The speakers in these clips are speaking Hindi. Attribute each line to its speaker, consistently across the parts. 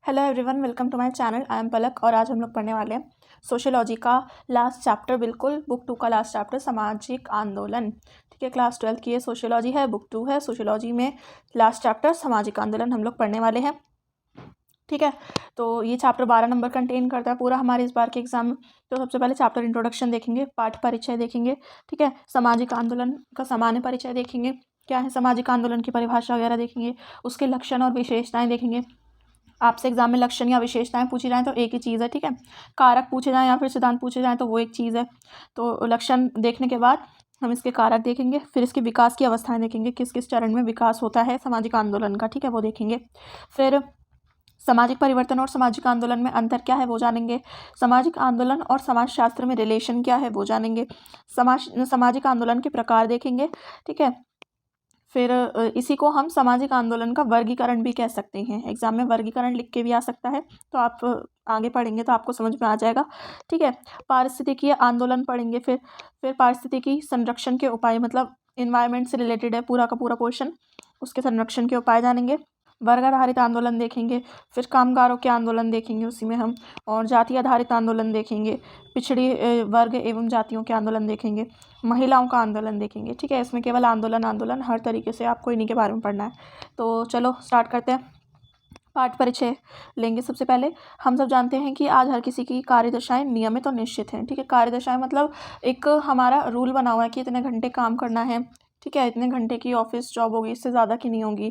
Speaker 1: Hello everyone, welcome to my channel. I am Palak और आज हम लोग पढ़ने वाले हैं सोशियोलॉजी का लास्ट चैप्टर, बिल्कुल बुक 2 का लास्ट चैप्टर, सामाजिक आंदोलन। ठीक है, क्लास 12 की ये सोशियोलॉजी है, बुक 2 है। सोशियोलॉजी में लास्ट चैप्टर सामाजिक आंदोलन हम लोग पढ़ने वाले हैं। ठीक है, तो ये चैप्टर 12 नंबर कंटेन करता है पूरा हमारे इस बार के एग्जाम में। तो सबसे पहले चैप्टर इंट्रोडक्शन देखेंगे, पाठ परिचय देखेंगे। ठीक है, सामाजिक आंदोलन का सामान्य परिचय देखेंगे, क्या है सामाजिक आंदोलन की परिभाषा वगैरह देखेंगे, उसके लक्षण और विशेषताएं देखेंगे। आपसे एग्जाम में लक्षण या विशेषताएं पूछी जाएँ तो एक ही चीज़ है। ठीक है, कारक पूछे जाएँ या फिर सिद्धांत पूछे जाएँ तो वो एक चीज़ है। तो लक्षण देखने के बाद हम इसके कारक देखेंगे, फिर इसके विकास की अवस्थाएं देखेंगे, किस किस चरण में विकास होता है सामाजिक आंदोलन का। ठीक है, वो देखेंगे। फिर सामाजिक परिवर्तन और सामाजिक आंदोलन में अंतर क्या है वो जानेंगे। सामाजिक आंदोलन और समाजशास्त्र में रिलेशन क्या है वो जानेंगे। सामाजिक आंदोलन के प्रकार देखेंगे। ठीक है, फिर इसी को हम सामाजिक आंदोलन का वर्गीकरण भी कह सकते हैं। एग्जाम में वर्गीकरण लिख के भी आ सकता है, तो आप आगे पढ़ेंगे तो आपको समझ में आ जाएगा। ठीक है, पारिस्थितिकीय आंदोलन पढ़ेंगे। फिर पारिस्थितिकी संरक्षण के उपाय, मतलब इन्वायरमेंट से रिलेटेड है पूरा का पूरा पोर्शन, उसके संरक्षण के उपाय जानेंगे। वर्ग आधारित आंदोलन देखेंगे, फिर कामगारों के आंदोलन देखेंगे उसी में हम, और जाति आधारित आंदोलन देखेंगे, पिछड़ी वर्ग एवं जातियों के आंदोलन देखेंगे, महिलाओं का आंदोलन देखेंगे। ठीक है, इसमें केवल आंदोलन हर तरीके से आपको इन्हीं के बारे में पढ़ना है। तो चलो स्टार्ट करते हैं। पाठ परिचय लेंगे। सबसे पहले हम सब जानते हैं कि आज हर किसी की कार्यदशाएं नियमित और निश्चित हैं। ठीक है, कार्यदशाएं मतलब एक हमारा रूल बना हुआ है कि इतने घंटे काम करना है। ठीक है, इतने घंटे की ऑफिस जॉब होगी, इससे ज़्यादा की नहीं होगी।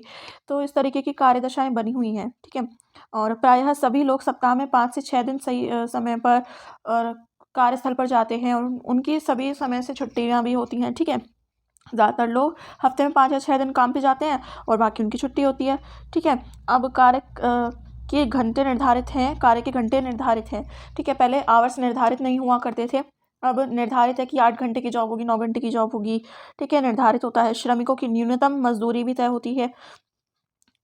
Speaker 1: तो इस तरीके की कार्यदशाएं बनी हुई हैं। ठीक है, और प्रायः सभी लोग सप्ताह में 5 से 6 दिन सही समय पर और कार्यस्थल पर जाते हैं, और उनकी सभी समय से छुट्टियां भी होती हैं। ठीक है, ज़्यादातर लोग हफ्ते में 5 या 6 दिन काम पे जाते हैं और बाकी उनकी छुट्टी होती है। ठीक है, अब कार्य के घंटे निर्धारित हैं, कार्य के घंटे निर्धारित हैं। ठीक है, पहले आवर्स निर्धारित नहीं हुआ करते थे, अब निर्धारित है कि 8 घंटे की जॉब होगी, 9 घंटे की जॉब होगी। ठीक है, निर्धारित होता है। श्रमिकों की न्यूनतम मजदूरी भी तय होती है।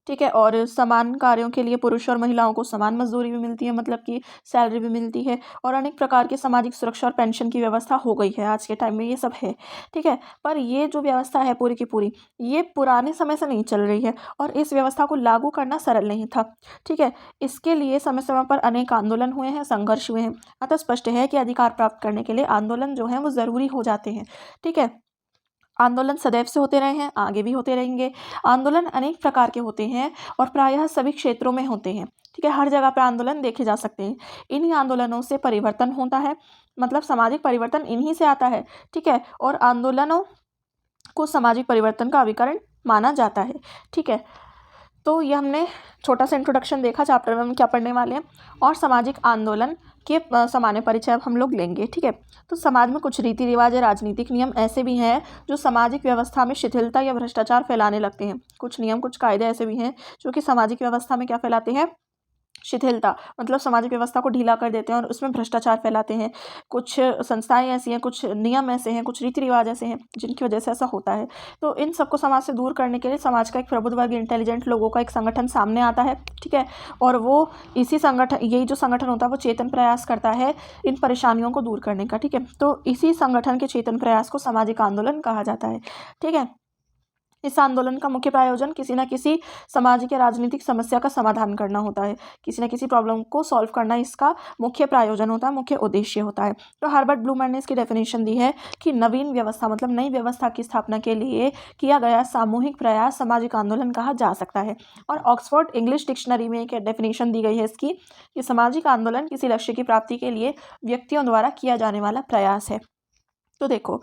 Speaker 1: ठीक है, और समान कार्यों के लिए पुरुष और महिलाओं को समान मजदूरी भी मिलती है, मतलब कि सैलरी भी मिलती है, और अनेक प्रकार की सामाजिक सुरक्षा और पेंशन की व्यवस्था हो गई है आज के टाइम में, ये सब है। ठीक है, पर ये जो व्यवस्था है पूरी की पूरी, ये पुराने समय से नहीं चल रही है, और इस व्यवस्था को लागू करना सरल नहीं था। ठीक है, इसके लिए समय समय पर अनेक आंदोलन हुए हैं, संघर्ष हुए हैं। अतः स्पष्ट है कि अधिकार प्राप्त करने के लिए आंदोलन जो है वो ज़रूरी हो जाते हैं। ठीक है, आंदोलन सदैव से होते रहे हैं, आगे भी होते रहेंगे। आंदोलन अनेक प्रकार के होते हैं और प्रायः सभी क्षेत्रों में होते हैं। ठीक है, हर जगह पे आंदोलन देखे जा सकते हैं। इन्हीं आंदोलनों से परिवर्तन होता है, मतलब सामाजिक परिवर्तन इन्हीं से आता है। ठीक है, और आंदोलनों को सामाजिक परिवर्तन का अभिकरण माना जाता है। ठीक है, तो ये हमने छोटा सा इंट्रोडक्शन देखा चैप्टर में हम क्या पढ़ने वाले हैं, और सामाजिक आंदोलन के सामान्य परिचय अब हम लोग लेंगे। ठीक है, तो समाज में कुछ रीति रिवाज या राजनीतिक नियम ऐसे भी हैं जो सामाजिक व्यवस्था में शिथिलता या भ्रष्टाचार फैलाने लगते हैं। कुछ नियम, कुछ कायदे ऐसे भी हैं जो कि सामाजिक व्यवस्था में क्या फैलाते हैं, शिथिलता, मतलब सामाजिक व्यवस्था को ढीला कर देते हैं और उसमें भ्रष्टाचार फैलाते हैं। कुछ संस्थाएं ऐसी हैं, कुछ नियम ऐसे हैं, कुछ रीति रिवाज ऐसे हैं जिनकी वजह से ऐसा होता है। तो इन सबको समाज से दूर करने के लिए समाज का एक प्रबुद्ध वर्ग, इंटेलिजेंट लोगों का एक संगठन सामने आता है। ठीक है, और वो इसी संगठन, यही जो संगठन होता है वो चेतन प्रयास करता है इन परेशानियों को दूर करने का। ठीक है, तो इसी संगठन के चेतन प्रयास को सामाजिक आंदोलन कहा जाता है। ठीक है, इस आंदोलन का मुख्य प्रायोजन किसी न किसी सामाजिक या राजनीतिक समस्या का समाधान करना होता है। किसी न किसी प्रॉब्लम को सॉल्व करना इसका मुख्य प्रायोजन होता है, मुख्य उद्देश्य होता है। तो हर्बर्ट ब्लूमर ने इसकी डेफिनेशन दी है कि नवीन व्यवस्था, मतलब नई व्यवस्था की स्थापना के लिए किया गया सामूहिक प्रयास सामाजिक आंदोलन कहा जा सकता है। और ऑक्सफोर्ड इंग्लिश डिक्शनरी में एक डेफिनेशन दी गई है इसकी, कि सामाजिक आंदोलन किसी लक्ष्य की प्राप्ति के लिए व्यक्तियों द्वारा किया जाने वाला प्रयास है। तो देखो,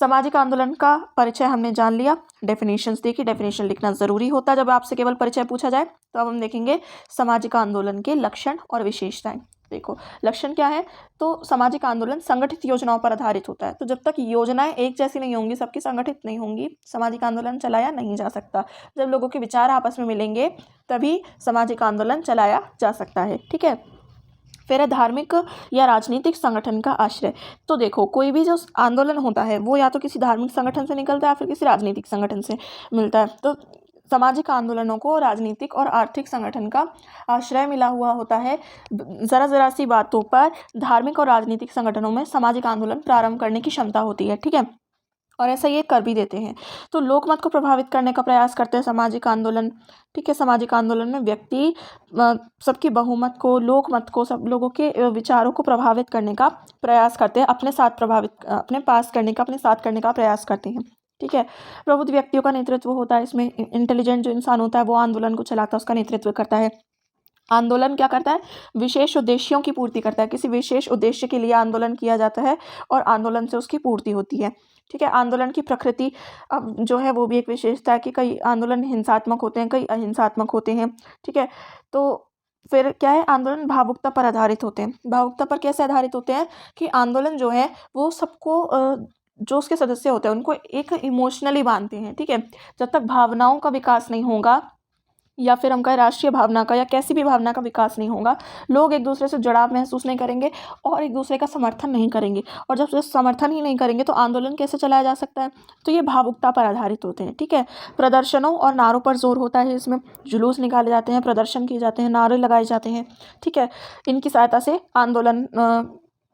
Speaker 1: सामाजिक आंदोलन का परिचय हमने जान लिया, डेफिनेशंस देखी। डेफिनेशन लिखना ज़रूरी होता है जब आपसे केवल परिचय पूछा जाए। तो अब हम देखेंगे सामाजिक आंदोलन के लक्षण और विशेषताएं। देखो, लक्षण क्या है, तो सामाजिक आंदोलन संगठित योजनाओं पर आधारित होता है। तो जब तक योजनाएं एक जैसी नहीं होंगी, सबकी संगठित नहीं होंगी, सामाजिक आंदोलन चलाया नहीं जा सकता। जब लोगों के विचार आपस में मिलेंगे तभी सामाजिक आंदोलन चलाया जा सकता है। ठीक है, फिर है धार्मिक या राजनीतिक संगठन का आश्रय। तो देखो, कोई भी जो आंदोलन होता है वो या तो किसी धार्मिक संगठन से निकलता है या फिर किसी राजनीतिक संगठन से मिलता है। तो सामाजिक आंदोलनों को राजनीतिक और आर्थिक संगठन का आश्रय मिला हुआ होता है। ज़रा सी बातों पर धार्मिक और राजनीतिक संगठनों में सामाजिक आंदोलन प्रारंभ करने की क्षमता होती है। ठीक है, और ऐसा ये कर भी देते हैं। तो लोकमत को प्रभावित करने का प्रयास करते हैं सामाजिक आंदोलन। ठीक है, सामाजिक आंदोलन में व्यक्ति सबकी बहुमत को, लोकमत को, सब लोगों के विचारों को प्रभावित करने का प्रयास करते हैं, अपने पास करने का, अपने साथ करने का प्रयास करते हैं। ठीक है, प्रबुद्ध व्यक्तियों का नेतृत्व होता है इसमें। इंटेलिजेंट जो इंसान होता है वो आंदोलन को चलाता है, उसका नेतृत्व करता है। आंदोलन क्या करता है? विशेष उद्देश्यों की पूर्ति करता है। किसी विशेष उद्देश्य के लिए आंदोलन किया जाता है और आंदोलन से उसकी पूर्ति होती है। ठीक है, आंदोलन की प्रकृति अब जो है वो भी एक विशेषता है कि कई आंदोलन हिंसात्मक होते हैं, कई अहिंसात्मक होते हैं। ठीक है, तो फिर क्या है, आंदोलन भावुकता पर आधारित होते हैं। भावुकता पर कैसे आधारित होते हैं कि आंदोलन जो है वो सबको जो उसके सदस्य होते हैं उनको एक इमोशनली बांधते हैं। ठीक है, जब तक भावनाओं का विकास नहीं होगा, या फिर हम कहें राष्ट्रीय भावना का या कैसी भी भावना का विकास नहीं होगा, लोग एक दूसरे से जुड़ाव महसूस नहीं करेंगे और एक दूसरे का समर्थन नहीं करेंगे। और जब समर्थन ही नहीं करेंगे तो आंदोलन कैसे चलाया जा सकता है? तो ये भावुकता पर आधारित होते हैं। ठीक है, प्रदर्शनों और नारों पर जोर होता है इसमें। जुलूस निकाले जाते हैं, प्रदर्शन किए जाते हैं, नारे लगाए जाते हैं। ठीक है, इनकी सहायता से आंदोलन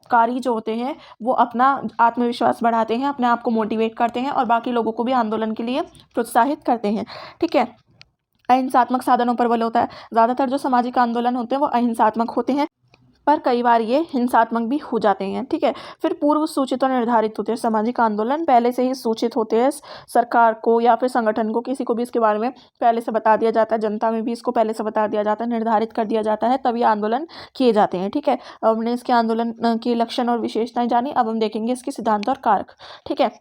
Speaker 1: कारी जो होते हैं वो अपना आत्मविश्वास बढ़ाते हैं, अपने आप को मोटिवेट करते हैं और बाकी लोगों को भी आंदोलन के लिए प्रोत्साहित करते हैं। ठीक है, अहिंसात्मक साधनों पर बल होता है। ज़्यादातर जो सामाजिक आंदोलन होते हैं वो अहिंसात्मक होते हैं, पर कई बार ये हिंसात्मक भी हो जाते हैं। ठीक है, फिर पूर्व सूचित और निर्धारित होते हैं। सामाजिक आंदोलन पहले से ही सूचित होते हैं, सरकार को या फिर संगठन को, किसी को भी इसके बारे में पहले से बता दिया जाता है, जनता में भी इसको पहले से बता दिया जाता है, निर्धारित कर दिया जाता है, तभी आंदोलन किए जाते हैं। ठीक है, अब हमने इसके आंदोलन के लक्षण और विशेषताएं जानी, अब हम देखेंगे इसके सिद्धांत और कारक। ठीक है,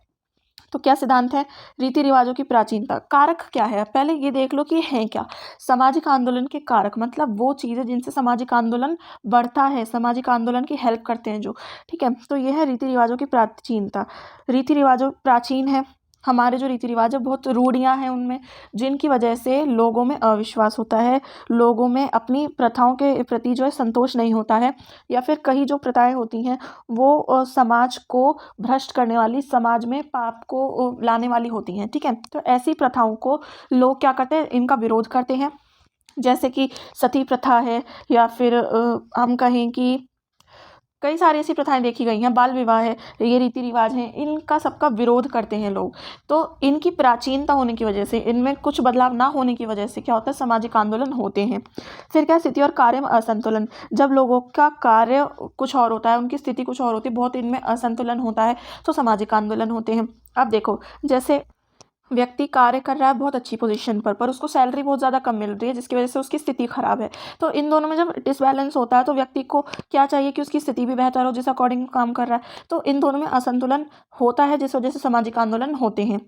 Speaker 1: तो क्या सिद्धांत है? रीति रिवाजों की प्राचीनता। कारक क्या है? पहले ये देख लो कि है क्या। सामाजिक आंदोलन के कारक मतलब वो चीज़ें जिनसे सामाजिक आंदोलन बढ़ता है, सामाजिक आंदोलन की हेल्प करते हैं जो। ठीक है, तो ये है रीति रिवाजों की प्राचीनता। रीति रिवाजों प्राचीन है, हमारे जो रीति रिवाज है बहुत रूढ़ियाँ हैं उनमें, जिनकी वजह से लोगों में अविश्वास होता है, लोगों में अपनी प्रथाओं के प्रति जो है संतोष नहीं होता है, या फिर कई जो प्रथाएं होती हैं वो समाज को भ्रष्ट करने वाली, समाज में पाप को लाने वाली होती हैं। ठीक है, तो ऐसी प्रथाओं को लोग क्या करते हैं? इनका विरोध करते हैं। जैसे कि सती प्रथा है, या फिर हम कहें कि कई सारी ऐसी प्रथाएं देखी गई हैं, बाल विवाह है, ये रीति रिवाज हैं, इनका सबका विरोध करते हैं लोग। तो इनकी प्राचीनता होने की वजह से, इनमें कुछ बदलाव ना होने की वजह से क्या होता है? सामाजिक आंदोलन होते हैं। फिर क्या? स्थिति और कार्य में असंतुलन। जब लोगों का कार्य कुछ और होता है, उनकी स्थिति कुछ और होती है, बहुत इनमें असंतुलन होता है, तो सामाजिक आंदोलन होते हैं। अब देखो, जैसे व्यक्ति कार्य कर रहा है बहुत अच्छी पोजीशन पर उसको सैलरी बहुत ज़्यादा कम मिल रही है, जिसकी वजह से उसकी स्थिति खराब है। तो इन दोनों में जब डिसबैलेंस होता है तो व्यक्ति को क्या चाहिए कि उसकी स्थिति भी बेहतर हो, जिस अकॉर्डिंग काम कर रहा है। तो इन दोनों में असंतुलन होता है, जिस वजह से सामाजिक आंदोलन होते हैं।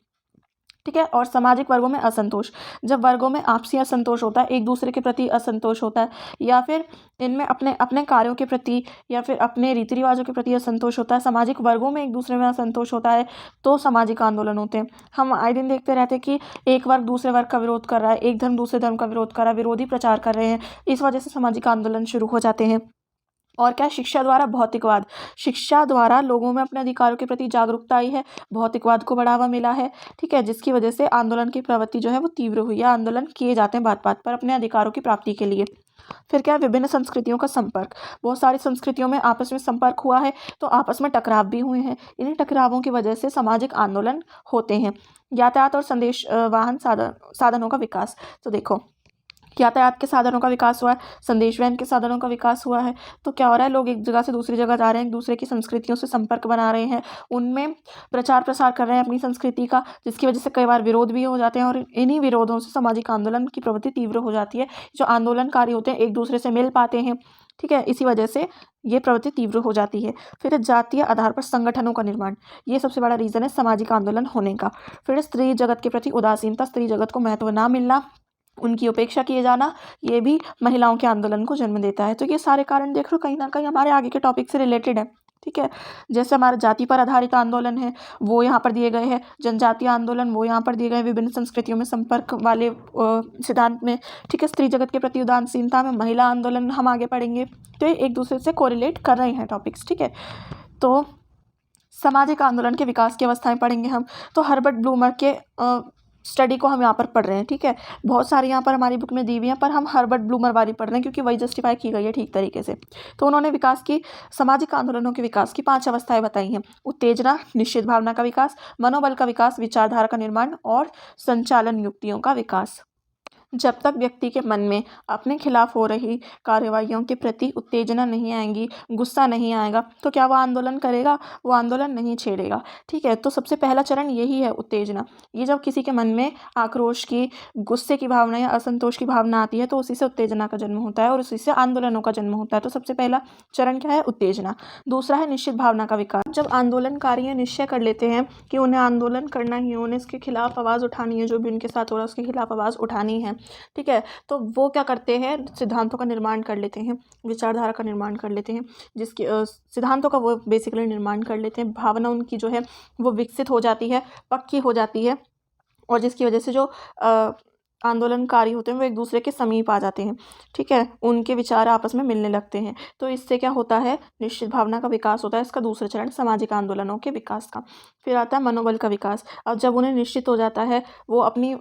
Speaker 1: ठीक है, और सामाजिक वर्गों में असंतोष। जब वर्गों में आपसी असंतोष होता है, एक दूसरे के प्रति असंतोष होता है, या फिर इनमें अपने अपने कार्यों के प्रति या फिर अपने रीति रिवाजों के प्रति असंतोष होता है, सामाजिक वर्गों में एक दूसरे में असंतोष होता है, तो सामाजिक आंदोलन होते हैं। हम आए दिन देखते रहते हैं कि एक वर्ग दूसरे वर्ग का विरोध कर रहा है, एक धर्म दूसरे धर्म का विरोध कर रहा है, विरोधी प्रचार कर रहे हैं, इस वजह से सामाजिक आंदोलन शुरू हो जाते हैं। और क्या? शिक्षा द्वारा भौतिकवाद। शिक्षा द्वारा लोगों में अपने अधिकारों के प्रति जागरूकता आई है, भौतिकवाद को बढ़ावा मिला है। ठीक है, जिसकी वजह से आंदोलन की प्रवृत्ति जो है वो तीव्र हुई है, आंदोलन किए जाते हैं बात बात पर अपने अधिकारों की प्राप्ति के लिए। फिर क्या? विभिन्न संस्कृतियों का संपर्क। बहुत सारी संस्कृतियों में आपस में संपर्क हुआ है, तो आपस में टकराव भी हुए हैं। इन्हीं टकरावों की वजह से सामाजिक आंदोलन होते हैं। यातायात और संदेश वाहन साधनों का विकास। तो देखो, यातायात के साधनों का विकास हुआ है, संदेश वहन के साधनों का विकास हुआ है, तो क्या हो रहा है? लोग एक जगह से दूसरी जगह जा रहे हैं, एक दूसरे की संस्कृतियों से संपर्क बना रहे हैं, उनमें प्रचार प्रसार कर रहे हैं अपनी संस्कृति का, जिसकी वजह से कई बार विरोध भी हो जाते हैं, और इन्हीं विरोधों से सामाजिक आंदोलन की प्रवृत्ति तीव्र हो जाती है। जो आंदोलनकारी होते हैं एक दूसरे से मिल पाते हैं। ठीक है, इसी वजह से ये प्रवृत्ति तीव्र हो जाती है। फिर जातीय आधार पर संगठनों का निर्माण, ये सबसे बड़ा रीज़न है सामाजिक आंदोलन होने का। फिर स्त्री जगत के प्रति उदासीनता, स्त्री जगत को महत्व ना मिलना, उनकी उपेक्षा किए जाना, ये भी महिलाओं के आंदोलन को जन्म देता है। तो ये सारे कारण देख लो कहीं ना कहीं हमारे आगे के टॉपिक से रिलेटेड है। ठीक है, जैसे हमारा जाति पर आधारित आंदोलन है वो यहाँ पर दिए गए हैं, जनजातीय आंदोलन वो यहाँ पर दिए गए हैं, विभिन्न संस्कृतियों में संपर्क वाले सिद्धांत में। ठीक है, स्त्री जगत के प्रति उदासीनता में महिला आंदोलन हम आगे पढ़ेंगे। तो ये एक दूसरे से कोरिलेट कर रहे हैं टॉपिक्स। ठीक है, तो सामाजिक आंदोलन के विकास की अवस्थाएं पढ़ेंगे हम। तो हर्बर्ट ब्लूमर के स्टडी को हम यहाँ पर पढ़ रहे हैं, ठीक है। बहुत सारी यहाँ पर हमारी बुक में दी हुई हैं, पर हम हर्बर्ट ब्लूमर वाली पढ़ रहे हैं क्योंकि वही जस्टिफाई की गई है ठीक तरीके से। तो उन्होंने विकास की सामाजिक आंदोलनों के विकास की 5 अवस्थाएं बताई हैं: उत्तेजना, निश्चित भावना का विकास, मनोबल का विकास, विचारधारा का निर्माण और संचालन युक्तियों का विकास। जब तक व्यक्ति के मन में अपने खिलाफ हो रही कार्रवाइयों के प्रति उत्तेजना नहीं आएगी, गुस्सा नहीं आएगा, तो क्या वो आंदोलन करेगा? वो आंदोलन नहीं छेड़ेगा, ठीक है। तो सबसे पहला चरण यही है, उत्तेजना। ये जब किसी के मन में आक्रोश की, गुस्से की भावना या असंतोष की भावना आती है तो उसी से उत्तेजना का जन्म होता है और उसी से आंदोलनों का जन्म होता है। तो सबसे पहला चरण क्या है? उत्तेजना। दूसरा है निश्चित भावना का विकास। जब आंदोलनकारी निश्चय कर लेते हैं कि उन्हें आंदोलन करना ही, उन्हें इसके खिलाफ आवाज़ उठानी है, जो भी उनके साथ हो रहा है उसके खिलाफ आवाज़ उठानी है, ठीक है, तो वो क्या करते हैं? सिद्धांतों का निर्माण कर लेते हैं, विचारधारा का निर्माण कर लेते हैं, जिसके सिद्धांतों का वो बेसिकली निर्माण कर लेते हैं। भावना उनकी जो है वो विकसित हो जाती है, पक्की हो जाती है, और जिसकी वजह से जो आंदोलनकारी होते हैं वो एक दूसरे के समीप आ जाते हैं, ठीक है, उनके विचार आपस में मिलने लगते हैं। तो इससे क्या होता है? निश्चित भावना का विकास होता है। इसका दूसरा चरण सामाजिक आंदोलनों के विकास का। फिर आता है मनोबल का विकास। अब जब उन्हें निश्चित हो जाता है, वो अपनी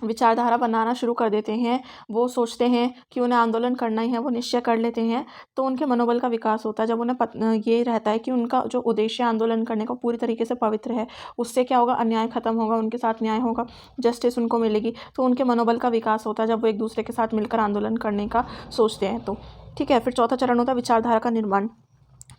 Speaker 1: विचारधारा बनाना शुरू कर देते हैं, वो सोचते हैं कि उन्हें आंदोलन करना ही है, वो निश्चय कर लेते हैं, तो उनके मनोबल का विकास होता है। जब उन्हें ये रहता है कि उनका जो उद्देश्य आंदोलन करने का पूरी तरीके से पवित्र है, उससे क्या होगा? अन्याय खत्म होगा, उनके साथ न्याय होगा, जस्टिस उनको मिलेगी, तो उनके मनोबल का विकास होता है जब वो एक दूसरे के साथ मिलकर आंदोलन करने का सोचते हैं तो, ठीक है। फिर चौथा चरण होता है विचारधारा का निर्माण।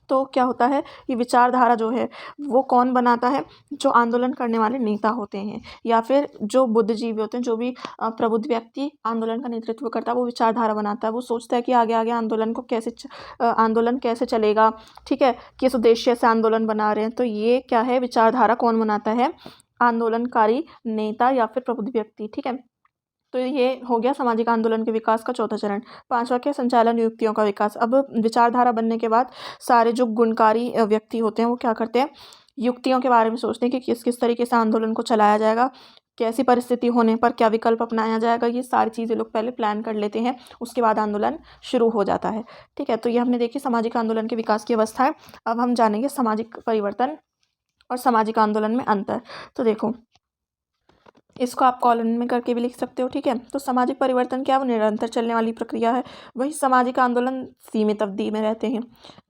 Speaker 1: तो क्या होता है? ये विचारधारा जो है वो कौन बनाता है? जो आंदोलन करने वाले नेता होते हैं या फिर जो बुद्धिजीवी होते हैं, जो भी प्रबुद्ध व्यक्ति आंदोलन का नेतृत्व करता है, वो विचारधारा बनाता है। वो सोचता है कि आगे आगे आंदोलन को कैसे आंदोलन कैसे चलेगा, ठीक है, किस उद्देश्य से आंदोलन बना रहे हैं। तो ये क्या है? विचारधारा कौन बनाता है? आंदोलनकारी नेता या फिर प्रबुद्ध व्यक्ति, ठीक है। तो ये हो गया सामाजिक आंदोलन के विकास का चौथा चरण। पांचवा क्या? संचालन युक्तियों का विकास। अब विचारधारा बनने के बाद सारे जो गुणकारी व्यक्ति होते हैं वो क्या करते हैं? युक्तियों के बारे में सोचते हैं कि किस किस तरीके से आंदोलन को चलाया जाएगा, कैसी परिस्थिति होने पर क्या विकल्प अपनाया जाएगा, ये सारी चीज़ें लोग पहले प्लान कर लेते हैं, उसके बाद आंदोलन शुरू हो जाता है, ठीक है। तो ये हमने देखी सामाजिक आंदोलन के विकास की अवस्था है। अब हम जानेंगे सामाजिक परिवर्तन और सामाजिक आंदोलन में अंतर। तो देखो, इसको आप कॉलन में करके भी लिख सकते हो, ठीक है। तो सामाजिक परिवर्तन क्या? वो निरंतर चलने वाली प्रक्रिया है। वही सामाजिक आंदोलन सीमित अवधि में रहते हैं,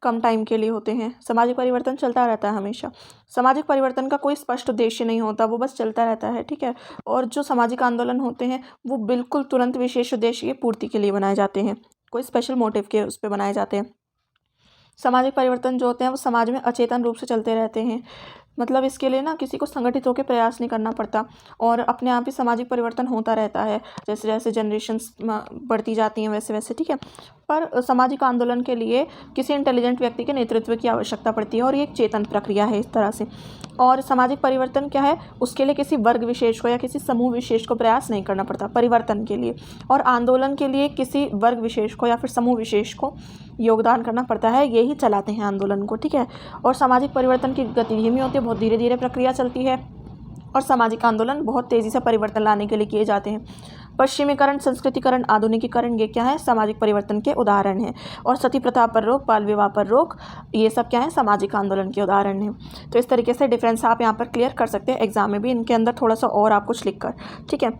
Speaker 1: कम टाइम के लिए होते हैं। सामाजिक परिवर्तन चलता रहता है हमेशा। सामाजिक परिवर्तन का कोई स्पष्ट उद्देश्य नहीं होता, वो बस चलता रहता है, ठीक है। और जो सामाजिक आंदोलन होते हैं वो बिल्कुल तुरंत विशेष उद्देश्य की पूर्ति के लिए बनाए जाते हैं, कोई स्पेशल मोटिव के उस पर बनाए जाते हैं। सामाजिक परिवर्तन जो होते हैं वो समाज में अचेतन रूप से चलते रहते हैं, मतलब इसके लिए ना किसी को संगठित होकर प्रयास नहीं करना पड़ता और अपने आप ही सामाजिक परिवर्तन होता रहता है, जैसे जैसे जनरेशन्स बढ़ती जाती हैं वैसे वैसे, ठीक है। पर सामाजिक आंदोलन के लिए किसी इंटेलिजेंट व्यक्ति के नेतृत्व की आवश्यकता पड़ती है और ये एक चेतन प्रक्रिया है इस तरह से। और सामाजिक परिवर्तन क्या है? उसके लिए किसी वर्ग विशेष को या किसी समूह विशेष को प्रयास नहीं करना पड़ता परिवर्तन के लिए, और आंदोलन के लिए किसी वर्ग विशेष को या फिर समूह विशेष को योगदान करना पड़ता है, यही चलाते हैं आंदोलन को, ठीक है। और सामाजिक परिवर्तन की गति धीमी होती है, बहुत धीरे धीरे प्रक्रिया चलती है, और सामाजिक आंदोलन बहुत तेज़ी से परिवर्तन लाने के लिए किए जाते हैं। पश्चिमीकरण, संस्कृतिकरण, आधुनिकीकरण, ये क्या है? सामाजिक परिवर्तन के उदाहरण हैं। और सती प्रथा पर रोक, बाल विवाह पर रोक, ये सब क्या है? सामाजिक आंदोलन के उदाहरण हैं। तो इस तरीके से डिफरेंस आप यहाँ पर क्लियर कर सकते हैं एग्जाम में भी, इनके अंदर थोड़ा सा और आप कुछ लिख कर, ठीक है।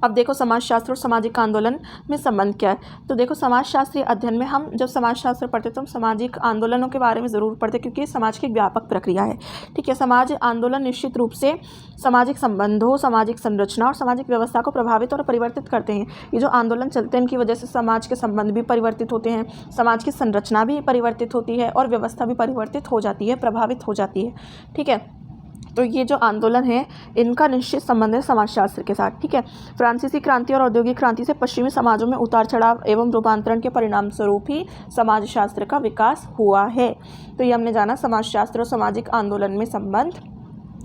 Speaker 1: अब देखो समाजशास्त्र और सामाजिक आंदोलन में संबंध क्या है। तो देखो, समाजशास्त्रीय अध्ययन में हम जब समाजशास्त्र पढ़ते तो हम सामाजिक आंदोलनों के बारे में ज़रूर पढ़ते, क्योंकि समाज की एक व्यापक प्रक्रिया है, ठीक है। समाज आंदोलन निश्चित रूप से सामाजिक संबंधों, सामाजिक संरचना और सामाजिक व्यवस्था को प्रभावित और परिवर्तित करते हैं। ये जो आंदोलन चलते हैं इनकी वजह से समाज के संबंध भी परिवर्तित होते हैं, समाज की संरचना भी परिवर्तित होती है और व्यवस्था भी परिवर्तित हो जाती है, प्रभावित हो जाती है, ठीक है। तो ये जो आंदोलन है इनका निश्चित संबंध है समाजशास्त्र के साथ, ठीक है। फ्रांसीसी क्रांति और औद्योगिक क्रांति से पश्चिमी समाजों में उतार चढ़ाव एवं रूपांतरण के परिणाम स्वरूप ही समाजशास्त्र का विकास हुआ है। तो ये हमने जाना समाजशास्त्र और सामाजिक आंदोलन में संबंध।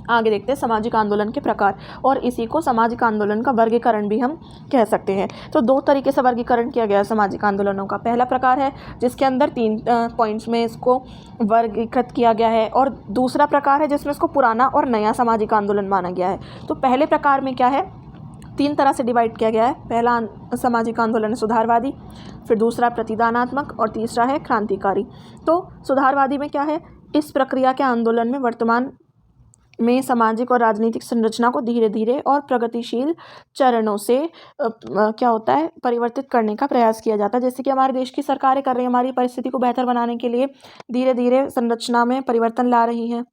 Speaker 1: आगे देखते हैं सामाजिक आंदोलन के प्रकार, और इसी को सामाजिक आंदोलन का वर्गीकरण भी हम कह सकते हैं। तो दो तरीके से वर्गीकरण किया गया है सामाजिक आंदोलनों का। पहला प्रकार है जिसके अंदर 3 पॉइंट्स में इसको वर्गीकृत किया गया है, और दूसरा प्रकार है जिसमें इसको पुराना और नया सामाजिक आंदोलन माना गया है। तो पहले प्रकार में क्या है? 3 तरह से डिवाइड किया गया है। पहला सामाजिक आंदोलन है सुधारवादी, फिर दूसरा प्रतिदानात्मक और तीसरा है क्रांतिकारी। तो सुधारवादी में क्या है? इस प्रक्रिया के आंदोलन में वर्तमान में सामाजिक और राजनीतिक संरचना को धीरे धीरे और प्रगतिशील चरणों से क्या होता है, परिवर्तित करने का प्रयास किया जाता है। जैसे कि हमारे देश की सरकारें कर रही हैं, हमारी परिस्थिति को बेहतर बनाने के लिए धीरे धीरे संरचना में परिवर्तन ला रही हैं।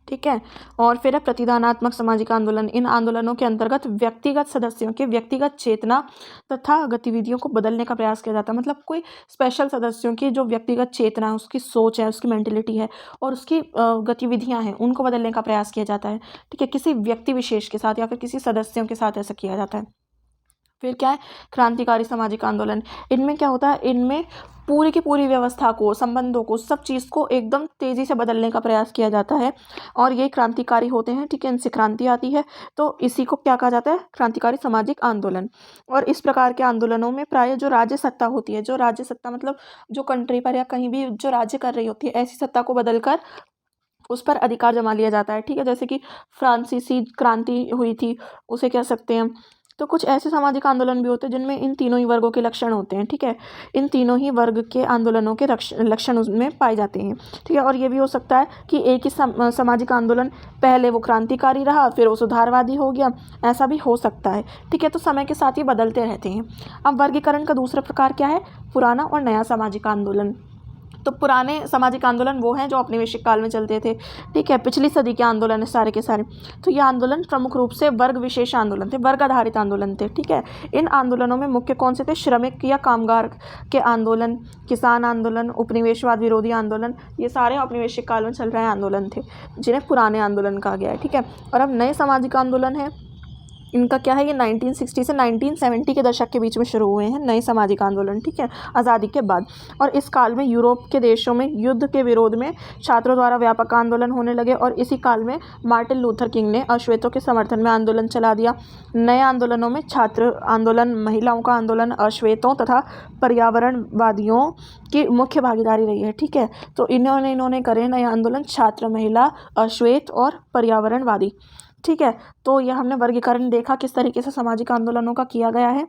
Speaker 1: ठीक है। और फिर है प्रतिदानात्मक सामाजिक आंदोलन। इन आंदोलनों के अंतर्गत व्यक्तिगत सदस्यों के व्यक्तिगत चेतना तथा गतिविधियों को बदलने का प्रयास किया जाता है। मतलब कोई स्पेशल सदस्यों की जो व्यक्तिगत चेतना है, उसकी सोच है, उसकी मेंटेलिटी है और उसकी गतिविधियां हैं, उनको बदलने का प्रयास किया जाता है। ठीक है, किसी व्यक्ति विशेष के साथ या फिर किसी सदस्यों के साथ ऐसा किया जाता है। फिर क्या है, क्रांतिकारी सामाजिक आंदोलन। इनमें क्या होता है, इनमें पूरी की पूरी व्यवस्था को, संबंधों को, सब चीज़ को एकदम तेज़ी से बदलने का प्रयास किया जाता है और ये क्रांतिकारी होते हैं। ठीक है, इनसे क्रांति आती है, तो इसी को क्या कहा जाता है, क्रांतिकारी सामाजिक आंदोलन। और इस प्रकार के आंदोलनों में प्राय जो राज्य सत्ता होती है, जो राज्य सत्ता मतलब जो कंट्री पर या कहीं भी जो राज्य कर रही होती है, ऐसी सत्ता को बदलकर उस पर अधिकार जमा लिया जाता है। ठीक है, जैसे कि फ्रांसीसी क्रांति हुई थी, उसे कह सकते हैं। तो कुछ ऐसे सामाजिक आंदोलन भी होते हैं जिनमें इन तीनों ही वर्गों के लक्षण होते हैं। ठीक है, इन तीनों ही वर्ग के आंदोलनों के लक्षण उसमें पाए जाते हैं। ठीक है, और ये भी हो सकता है कि एक ही सामाजिक आंदोलन पहले वो क्रांतिकारी रहा, फिर वो सुधारवादी हो गया, ऐसा भी हो सकता है। ठीक है, तो समय के साथ ये बदलते रहते हैं। अब वर्गीकरण का दूसरा प्रकार क्या है, पुराना और नया सामाजिक आंदोलन। तो पुराने सामाजिक आंदोलन वो हैं जो औपनिवेशिक काल में चलते थे। ठीक है, पिछली सदी के आंदोलन है सारे के सारे। तो ये आंदोलन प्रमुख रूप से वर्ग विशेष आंदोलन थे, वर्ग आधारित आंदोलन थे। ठीक है, इन आंदोलनों में मुख्य कौन से थे, श्रमिक या कामगार के आंदोलन, किसान आंदोलन, उपनिवेशवाद विरोधी आंदोलन, ये सारे औपनिवेशिक काल में चल रहे आंदोलन थे जिन्हें पुराने आंदोलन कहा गया है। ठीक है, और अब नए सामाजिक आंदोलन है, इनका क्या है, ये 1960 से 1970 के दशक के बीच में शुरू हुए हैं नए सामाजिक आंदोलन। ठीक है, आज़ादी के बाद। और इस काल में यूरोप के देशों में युद्ध के विरोध में छात्रों द्वारा व्यापक आंदोलन होने लगे और इसी काल में मार्टिन लूथर किंग ने अश्वेतों के समर्थन में आंदोलन चला दिया। नए आंदोलनों में छात्र आंदोलन, महिलाओं का आंदोलन, अश्वेतों तथा पर्यावरणवादियों की मुख्य भागीदारी रही है। ठीक है, तो इन्होंने करे नए आंदोलन, छात्र, महिला, अश्वेत और पर्यावरणवादी। ठीक है, तो यह हमने वर्गीकरण देखा किस तरीके से सामाजिक आंदोलनों का किया गया है।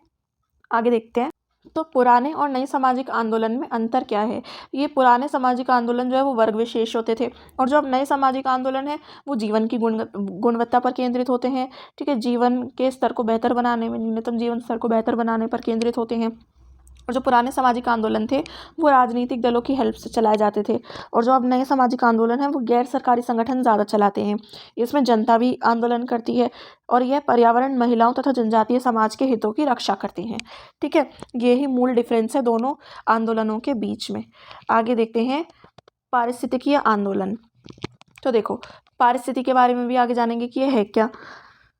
Speaker 1: आगे देखते हैं। तो पुराने और नए सामाजिक आंदोलन में अंतर क्या है। ये पुराने सामाजिक आंदोलन जो है वो वर्ग विशेष होते थे और जो अब नए सामाजिक आंदोलन है वो जीवन की गुणवत्ता पर केंद्रित होते हैं। ठीक है, जीवन के स्तर को बेहतर बनाने में, न्यूनतम जीवन स्तर को बेहतर बनाने पर केंद्रित होते हैं। और जो पुराने सामाजिक आंदोलन थे वो राजनीतिक दलों की हेल्प से चलाए जाते थे और जो अब नए सामाजिक आंदोलन है वो गैर सरकारी संगठन ज़्यादा चलाते हैं। इसमें जनता भी आंदोलन करती है और यह पर्यावरण, महिलाओं तथा जनजातीय समाज के हितों की रक्षा करते हैं। ठीक है, यही मूल डिफरेंस है दोनों आंदोलनों के बीच में। आगे देखते हैं पारिस्थितिकीय आंदोलन। तो देखो, पारिस्थिति के बारे में भी आगे जानेंगे कि यह है क्या।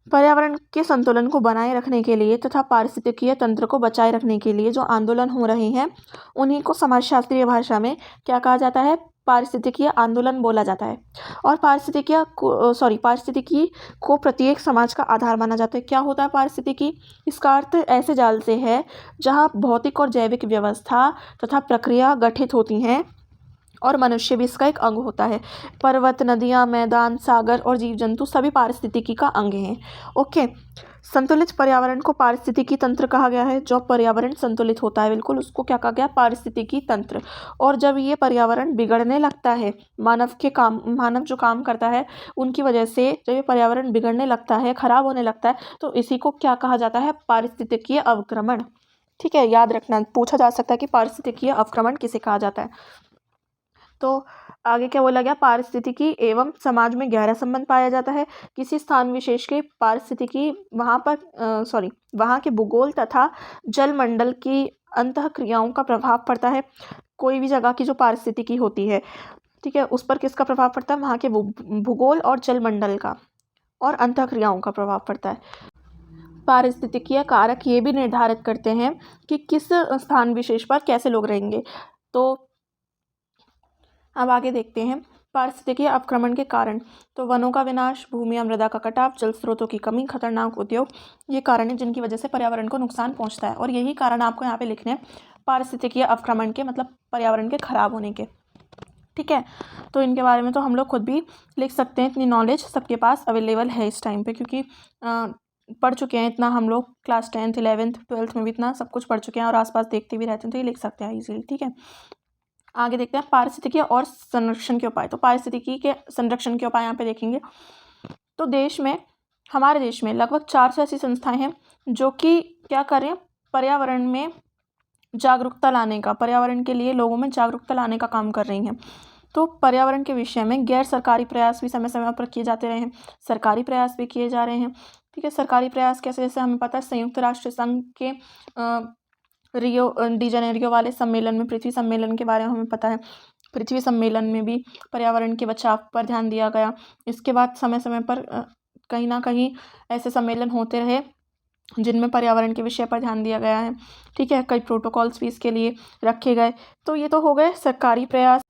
Speaker 1: पर्यावरण के संतुलन को बनाए रखने के लिए तथा पारिस्थितिकीय तंत्र को बचाए रखने के लिए जो आंदोलन हो रहे हैं उन्हीं को समाजशास्त्रीय भाषा में क्या कहा जाता है, पारिस्थितिकीय आंदोलन बोला जाता है। और पारिस्थितिकी को प्रत्येक समाज का आधार माना जाता है। क्या होता है पारिस्थितिकी, इसका अर्थ ऐसे जाल से है जहाँ भौतिक और जैविक व्यवस्था तथा प्रक्रिया गठित होती हैं और मनुष्य भी इसका एक अंग होता है। पर्वत, नदियाँ, मैदान, सागर और जीव जंतु सभी पारिस्थितिकी का अंग हैं। ओके, संतुलित पर्यावरण को पारिस्थितिकी तंत्र कहा गया है। जो पर्यावरण संतुलित होता है बिल्कुल, उसको क्या कहा गया, पारिस्थितिकी तंत्र। और जब ये पर्यावरण बिगड़ने लगता है, मानव जो काम करता है उनकी वजह से जब ये पर्यावरण बिगड़ने लगता है, खराब होने लगता है, तो इसी को क्या कहा जाता है, पारिस्थितिकीय अवक्रमण। ठीक है, याद रखना, पूछा जा सकता है कि पारिस्थितिकीय अवक्रमण किसे कहा जाता है। तो आगे क्या बोला गया, पारिस्थितिकी एवं समाज में गहरा संबंध पाया जाता है। किसी स्थान विशेष के पारिस्थितिकी वहाँ के भूगोल तथा जलमंडल की अंतःक्रियाओं का प्रभाव पड़ता है। कोई भी जगह की जो पारिस्थितिकी होती है, ठीक है, उस पर किसका प्रभाव पड़ता है, वहाँ के भूगोल और जलमंडल का और अंतःक्रियाओं का प्रभाव पड़ता है। पारिस्थितिकीय कारक ये भी निर्धारित करते हैं कि किस स्थान विशेष पर कैसे लोग रहेंगे। तो अब आगे देखते हैं पारिस्थितिकीय अवक्रमण के कारण। तो वनों का विनाश, भूमि या मृदा का कटाव, जल स्रोतों की कमी, खतरनाक उद्योग, ये कारण है जिनकी वजह से पर्यावरण को नुकसान पहुंचता है। और यही कारण आपको यहाँ पे लिखने हैं पारिस्थितिकीय अवक्रमण के, मतलब पर्यावरण के खराब होने के। ठीक है, तो इनके बारे में तो हम लोग खुद भी लिख सकते हैं, इतनी नॉलेज सबके पास अवेलेबल है इस टाइम पे, क्योंकि पढ़ चुके हैं इतना हम लोग, क्लास 10th 11th 12th में भी इतना सब कुछ पढ़ चुके हैं और आसपास देखते भी रहते हैं, तो ये लिख सकते हैं इजीली। ठीक है, आगे देखते हैं पारिस्थितिकी और संरक्षण के उपाय। तो पारिस्थितिकी के संरक्षण के उपाय यहाँ पे देखेंगे। तो देश में, हमारे देश में लगभग 400 ऐसी संस्थाएं हैं जो कि क्या कर रहे हैं, पर्यावरण में जागरूकता लाने का, पर्यावरण के लिए लोगों में जागरूकता लाने का काम कर रही हैं। तो पर्यावरण के विषय में गैर सरकारी प्रयास भी समय समय पर किए जाते रहे हैं, सरकारी प्रयास भी किए जा रहे हैं। ठीक है, सरकारी प्रयास कैसे, जैसे हमें पता है संयुक्त राष्ट्र संघ के रियो डी जेनेरियो वाले सम्मेलन में, पृथ्वी सम्मेलन के बारे में हमें पता है, पृथ्वी सम्मेलन में भी पर्यावरण के बचाव पर ध्यान दिया गया। इसके बाद समय समय पर कहीं ना कहीं ऐसे सम्मेलन होते रहे जिनमें पर्यावरण के विषय पर ध्यान दिया गया है। ठीक है, कई प्रोटोकॉल्स भी इसके लिए रखे गए। तो ये तो हो गए सरकारी प्रयास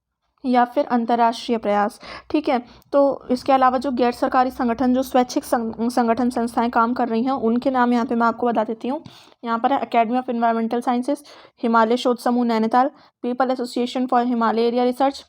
Speaker 1: या फिर अंतर्राष्ट्रीय प्रयास। ठीक है, तो इसके अलावा जो गैर सरकारी संगठन, जो स्वैच्छिक संगठन संस्थाएं काम कर रही हैं, उनके नाम यहाँ पे मैं आपको बता देती हूँ। यहाँ पर है academy of environmental sciences, Himalaya शोध समूह Nainital, people association for Himalaya area research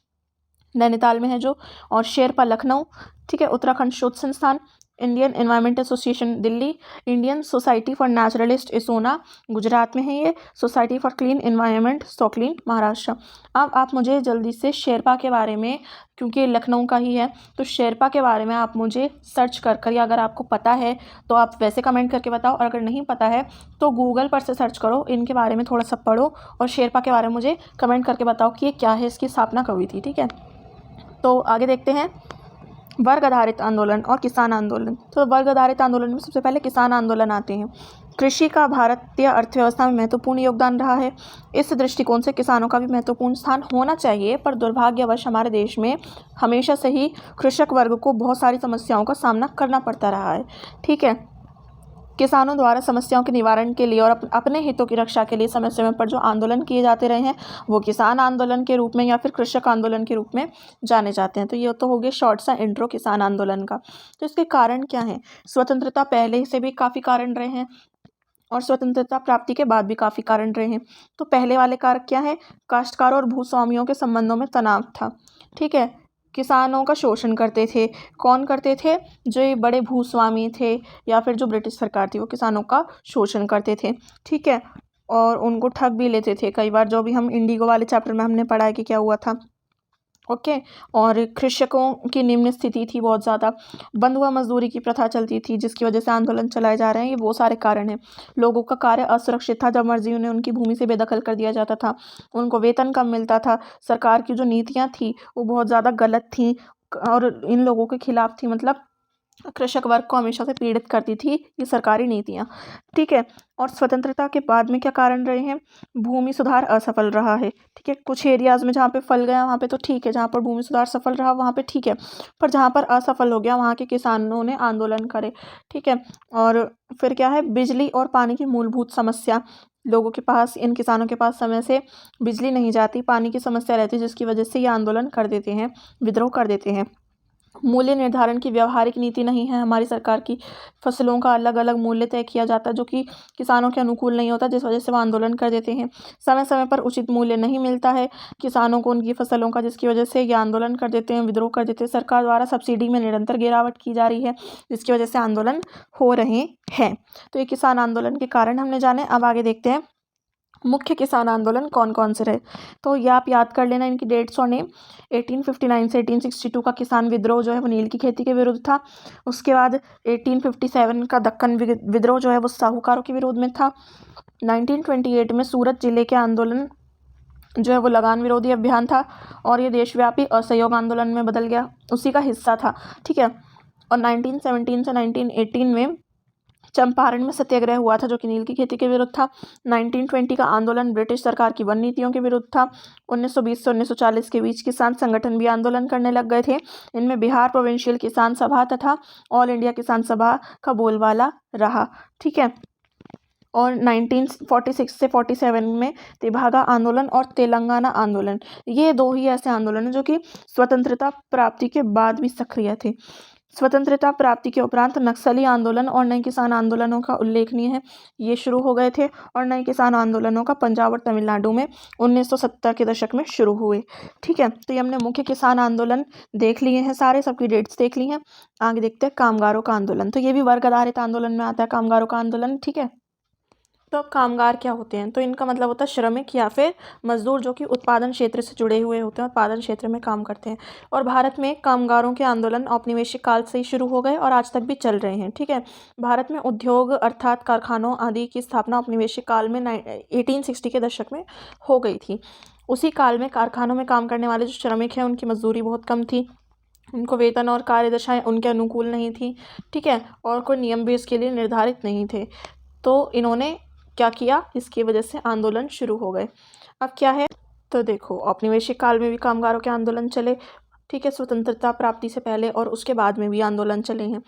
Speaker 1: Nainital में है जो, और शेरपा लखनऊ। ठीक है, उत्तराखंड शोध संस्थान, Indian environment association Delhi, Indian society for naturalist इसोना गुजरात में है ये, society for clean environment Soclean Maharashtra. अब आप मुझे जल्दी से शेरपा के बारे में, क्योंकि लखनऊ का ही है, तो शेरपा के बारे में आप मुझे सर्च कर या अगर आपको पता है तो आप वैसे कमेंट करके बताओ, और अगर नहीं पता है तो गूगल पर से सर्च करो, इनके बारे में थोड़ा सा पढ़ो और शेरपा के बारे में मुझे कमेंट करके बताओ कि ये क्या है, इसकी स्थापना कब हुई थी। ठीक है, तो आगे देखते हैं वर्ग आधारित आंदोलन और किसान आंदोलन। तो वर्ग आधारित आंदोलन में सबसे पहले किसान आंदोलन आते हैं। कृषि का भारतीय अर्थव्यवस्था में महत्वपूर्ण योगदान रहा है। इस दृष्टिकोण से किसानों का भी महत्वपूर्ण स्थान होना चाहिए, पर दुर्भाग्यवश हमारे देश में हमेशा से ही कृषक वर्ग को बहुत सारी समस्याओं का सामना करना पड़ता रहा है। ठीक है, किसानों द्वारा समस्याओं के निवारण के लिए और अपने हितों की रक्षा के लिए समय समय पर जो आंदोलन किए जाते रहे हैं वो किसान आंदोलन के रूप में या फिर कृषक आंदोलन के रूप में जाने जाते हैं। तो ये तो हो गया शॉर्ट सा इंट्रो किसान आंदोलन का। तो इसके कारण क्या हैं? स्वतंत्रता पहले से भी काफ़ी कारण रहे हैं और स्वतंत्रता प्राप्ति के बाद भी काफ़ी कारण रहे हैं। तो पहले वाले कारक क्या है? काश्तकारों और भूस्वामियों के संबंधों में तनाव था। ठीक है, किसानों का शोषण करते थे। कौन करते थे? जो ये बड़े भूस्वामी थे या फिर जो ब्रिटिश सरकार थी वो किसानों का शोषण करते थे। ठीक है, और उनको ठग भी लेते थे कई बार, जो भी हम इंडिगो वाले चैप्टर में हमने पढ़ा है कि क्या हुआ था। ओके, और कृषकों की निम्न स्थिति थी बहुत ज़्यादा, बंधुआ मजदूरी की प्रथा चलती थी जिसकी वजह से आंदोलन चलाए जा रहे हैं। ये वो सारे कारण हैं। लोगों का कार्य असुरक्षित था, जब मर्जी उन्हें उनकी भूमि से बेदखल कर दिया जाता था, उनको वेतन कम मिलता था, सरकार की जो नीतियाँ थी वो बहुत ज़्यादा गलत थी और इन लोगों के खिलाफ थी, मतलब कृषक वर्ग को हमेशा से पीड़ित करती थी ये सरकारी नीतियाँ। ठीक है, और स्वतंत्रता के बाद में क्या कारण रहे हैं? भूमि सुधार असफल रहा है। ठीक है, कुछ एरियाज़ में जहाँ पे फल गया वहाँ पे तो ठीक है, जहाँ पर भूमि सुधार सफल रहा वहाँ पे ठीक है, पर जहाँ पर असफल हो गया वहाँ के किसानों ने आंदोलन करे। ठीक है, और फिर क्या है? बिजली और पानी की मूलभूत समस्या। लोगों के पास, इन किसानों के पास समय से बिजली नहीं जाती, पानी की समस्या रहती है, जिसकी वजह से ये आंदोलन कर देते हैं, विद्रोह कर देते हैं। मूल्य निर्धारण की व्यवहारिक नीति नहीं है हमारी सरकार की। फसलों का अलग अलग मूल्य तय किया जाता है जो कि किसानों के अनुकूल नहीं होता, जिस वजह से वो आंदोलन कर देते हैं। समय समय पर उचित मूल्य नहीं मिलता है किसानों को उनकी फसलों का, जिसकी वजह से ये आंदोलन कर देते हैं, विद्रोह कर देते हैं। सरकार द्वारा सब्सिडी में निरंतर गिरावट की जा रही है, जिसकी वजह से आंदोलन हो रहे हैं। तो ये किसान आंदोलन के कारण हमने जाने। अब आगे देखते हैं मुख्य किसान आंदोलन कौन कौन से रहे। तो ये आप याद कर लेना इनकी डेट्स और नेम। 1859 से 1862 का किसान विद्रोह जो है वो नील की खेती के विरुद्ध था। उसके बाद 1857 का दक्कन विद्रोह जो है वो साहूकारों के विरोध में था। 1928 में सूरत जिले के आंदोलन जो है वो लगान विरोधी अभियान था और ये देशव्यापी असहयोग आंदोलन में बदल गया, उसी का हिस्सा था। ठीक है, और 1917 से 1918 में चंपारण में सत्याग्रह हुआ था जो कि नील की खेती के विरुद्ध था। 1920 का आंदोलन ब्रिटिश सरकार की वन नीतियों के विरुद्ध था। 1920 से 1940 के बीच किसान संगठन भी आंदोलन करने लग गए थे। इनमें बिहार प्रोविंशियल किसान सभा तथा ऑल इंडिया किसान सभा का बोलबाला रहा। ठीक है, और 1946 से 47 में तेभागा आंदोलन और तेलंगाना आंदोलन, ये दो ही ऐसे आंदोलन हैं जो कि स्वतंत्रता प्राप्ति के बाद भी सक्रिय थे। स्वतंत्रता प्राप्ति के उपरांत नक्सली आंदोलन और नए किसान आंदोलनों का उल्लेखनीय है, ये शुरू हो गए थे। और नए किसान आंदोलनों का पंजाब और तमिलनाडु में 1970 के दशक में शुरू हुए। ठीक है, तो ये हमने मुख्य किसान आंदोलन देख लिए हैं, सारे सबकी डेट्स देख ली हैं। आगे देखते हैं कामगारों का आंदोलन। तो ये भी वर्ग आधारित आंदोलन में आता है, कामगारों का आंदोलन। ठीक है, तो अब कामगार क्या होते हैं? तो इनका मतलब होता है श्रमिक या फिर मजदूर जो कि उत्पादन क्षेत्र से जुड़े हुए होते हैं, उत्पादन क्षेत्र में काम करते हैं। और भारत में कामगारों के आंदोलन औपनिवेशिक काल से ही शुरू हो गए और आज तक भी चल रहे हैं। ठीक है, भारत में उद्योग अर्थात कारखानों आदि की स्थापना औपनिवेशिक काल में 1860 के दशक में हो गई थी। उसी काल में कारखानों में काम करने वाले जो श्रमिक हैं उनकी मजदूरी बहुत कम थी, उनको वेतन और कार्यदशाएं उनके अनुकूल नहीं थी। ठीक है, और कोई नियम भी इसके लिए निर्धारित नहीं थे। तो इन्होंने क्या किया, इसकी वजह से आंदोलन शुरू हो गए। अब क्या है, तो देखो औपनिवेशिक काल में भी कामगारों के आंदोलन चले। ठीक है, स्वतंत्रता प्राप्ति से पहले और उसके बाद में भी आंदोलन चले हैं।